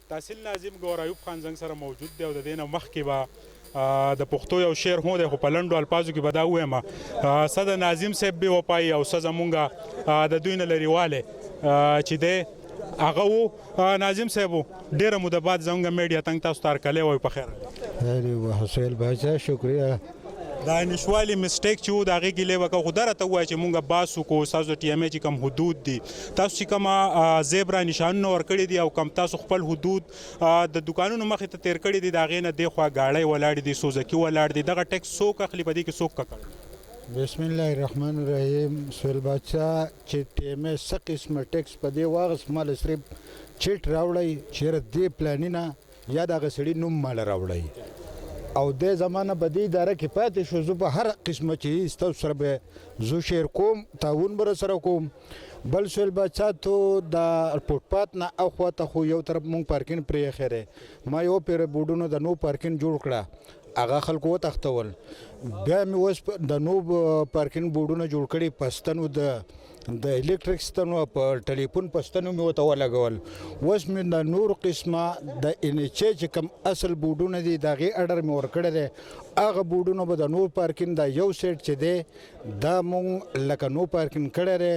تحصیل ناظم ګور ایوب خان زنګ سره موجود دی او د دې نه مخکې به د پښتو یو شعر هم دی خو په لنډو الفاظو کې به دا ووایم څه د ناظم صاحب بې وفایي او څه زمونږ د دوی نه لرېوالی چې دی هغه و ناظم صاحب ډېره موده بعد زمونږ میډیا تنګ تاسو ته هرکلی وایو په خیر حسین باچا شکریه دا نشوالي مسټیک چې و د هغې ګیلې به کوو خو دا راته ووایه چې مونږ بحث وکړو ستاسو د ټي ایم ای چې کوم حدود دي تاسو چې کومه زیبرا نشانونه ورکړي دي او کوم تاسو خپل حدود د دوکانونو مخې ته تیر کړي دي د هغې نه دېخوا ګاړۍ ولاړې دي سوزکي ولاړ دي دغه ټیکس څوک اخلي په دې کې څوک ککړ بسم الله الرحمن الرحیم سهیل باچا چې ټي ایم ای څه قسمه ټیکس په دې واغست مال صرف چیټ راوړی چېرې دې پلاني نه یا دغه سړي نوم مال راوړی او د زمانه په دې اداره کې پاتې شو زه په هر قسمه چې ستاسو سره به زه شیر کوم تعاون به راسره کوم بل سهیل باچا تو د فوټپات نه اخواته خو یو طرف مونږ پارکینګ پرېښی دی ما یو پېره بورډونو د نو پارکینګ جوړ کړه هغه خلکو وتښتول بیا مې اوس د نو پارکینګ بورډونه جوړ کړي په ستنو د الکتریک ستنو په ټلیفون په ستنو مې ورته ولګول اوس مې د نور قسمه د ان ایچ ای چې کوم اصل بورډونه دي د هغې اډر مې ورکړی دی هغه بورډونه به د نور پارکینګ دا یو سیټ چې دی دا مونږ لکه نو پارکینګ کړی دی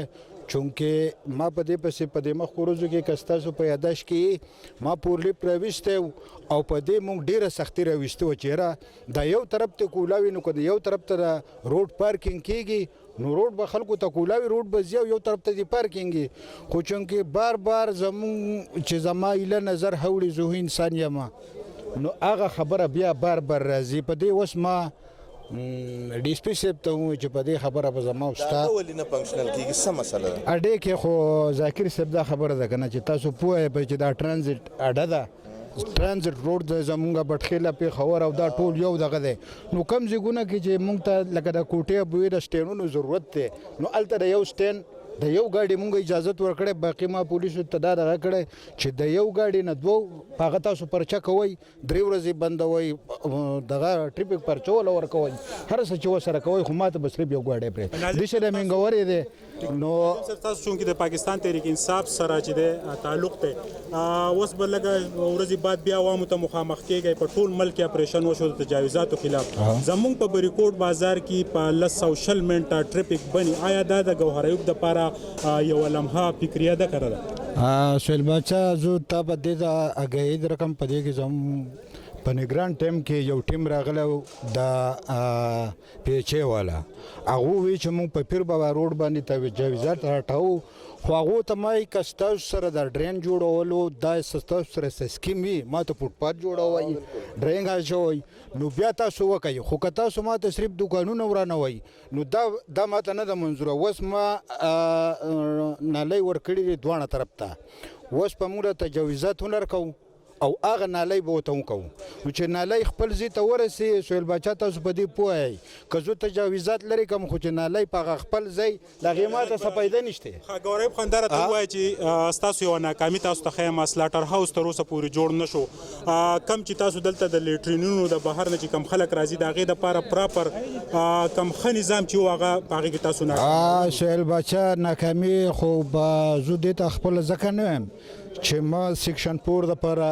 چونکې ما په دې پسې په دې مخکې ورځو کې که ستاسو په یاداشت کې ما پورلیپ راویستی او په دې مونږ ډېره سختي راویستې وه چې یاره دا یو طرف ته کولاوي نو که د یو طرف ته د روډ پارکینګ کېږي نو روډ به خلکو ته کولاوي روډ به ځي او یو طرف ته دې پارکینګ خو چونکې بار بار زمونږ چې زما ایله نظر هوړي زه انسان یم نو هغه خبره بیا بار بار راځي په دې اوس ما ډي سپي صاحب ته ووایي چې په دې خبره به زما او ستا ولې نه فنکشنل کېږي څه مسله ده اډې کې خو ذاکر صاحب دا خبره ده که نه چې تاسو پوه یې چې دا ټرانزیټ اډه ده ټرانزیټ روډ د زمونږ بټخیله پېښور او دا ټول یو دغه دی نو کم ځایونه کې چې مونږ ته لکه د کوټې بوی د سټینونو ضرورت دی نو هلته د یو سټین د یو ګاډي مونږ اجازت ورکړی باقي ما پولیسو ته دا دغه کړی چې د یو ګاډي نه دوه په هغه تاسو پرچه کوئ 3 ورځې بندوئ دغه ټریفک پرچه وله ورکوئ هر څه چې ورسره کوئ خو ما ته به صرف یو ګاډی پرېږدئ دې شی د مینګورې دی نو تاسو چونکې د پاکستان تحریک انصاف سره چې دی تعلق دی اوس به لږه ورځې بعد بیا عوامو ته مخامخ کېږئ په ټول ملک کې اپریشن وشو د تجاوزاتو خلاف زمونږ په بریکوټ بازار کې په 200 منټه ټریفک بني آیا دا د ګوهر ایوب دپاره یو لمحه فکریه ده که نه ده سهیل باچا زه تا په دې ته اګاهي درکړم په دې کې زموږ په نګران ټایم کې یو ټیم راغلی د پی ایچ ای والا هغه ووایي چې موږ په پیر بابا روډ باندې تجاوزات هټوو خو هغو ته ما که ستاسو سره د ډرین جوړولو دا ستاسو سره سکیم وي ما ته فوټپات جوړوئ ډرینګ اچوئ نو بیا تاسو وکئ خو که تاسو ما ته صرف دوکانونه ورانوئ نو دا ما ته نه ده منظوره اوس ما نالۍ ورکړي دي دواړه طرف ته اوس په موږ تجاوزات هنر کوو او هغه نالۍ به ورته وکوو نو چې نالۍ خپل ځای ته ورسي سهیل باچا تاسو په دې پوه یئ که زه تجاوزات لرې کوم خو چې نالۍ په هغه خپل ځای د هغې ما ته څه پیدا نشته ګوهر ایوب خان دا راته ووایه چې ستاسو یوه ناکامي تاسو ته ښیم سلاټر هاوس تر اوسه پورې جوړ نه شو کم چې تاسو دلته د لیټرینونو د بهر نه چې کم خلک راځي د هغې دپاره پراپر کم ښه نظام چې و هغه په هغې کې تاسو ناکام سهیل باچا ناکامي خو به زه دې ته خپله ځکه نه یم چې ما سیکشن 4 دپاره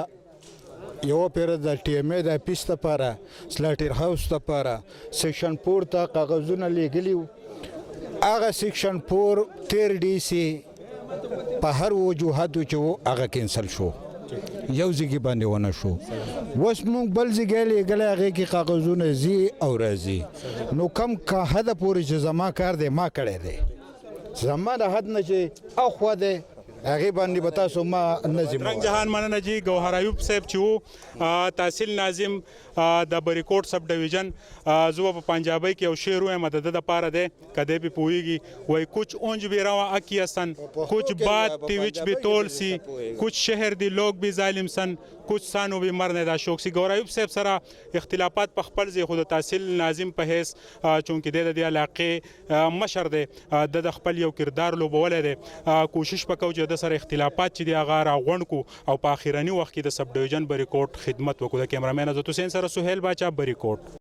یو پیره د ټي ایم ای د اپیس دپاره سلاټر هاوس دپاره سیکشن 4 ته کاغذونه لیږلي وو هغه سیکشن 4 13 ډي سي په هر وجوهاتو چې و هغه کینسل شو یو ځای باندې ونه شو اوس موږ بل ځای لیږلی هغې کې کاغذونه ځي او راځي نو کم که حده پورې چې زما کار دی ما کړی دی زما د حد نه چې اخوا دی هغې باندې به تاسو ما نه رنګ جهان مننه جی ګوهر ایوب صاحب چې و تحصیل ناظم د بریکوټ سب ډویژن زه به په پنجابۍ کې یو شعر ویم د ده دپاره دی که دی پې پوهېږي وایي کچ اونج بھی رواں اکی سن کچھ بات تی وچ بھی تول سی کچھ شهر دی لوگ بھی ظالم سن کچھ سانو بھی مرنے دا شوق سی ګوهر ایوب صاحب سره اختلافات په خپل ځای خو د تحصیل ناظم په حیث چونکې دی د دې علاقې مشر دی د خپل یو کردار لوبولی دی کوشش به کوو چې د سره اختلافات چې دی هغه راغونډ کړو او په اخرني وخت کې د سب ډویژن بریکوټ خدمت وکړو د کیمرامین عزت حسین سره سهیل باچا بریکوټ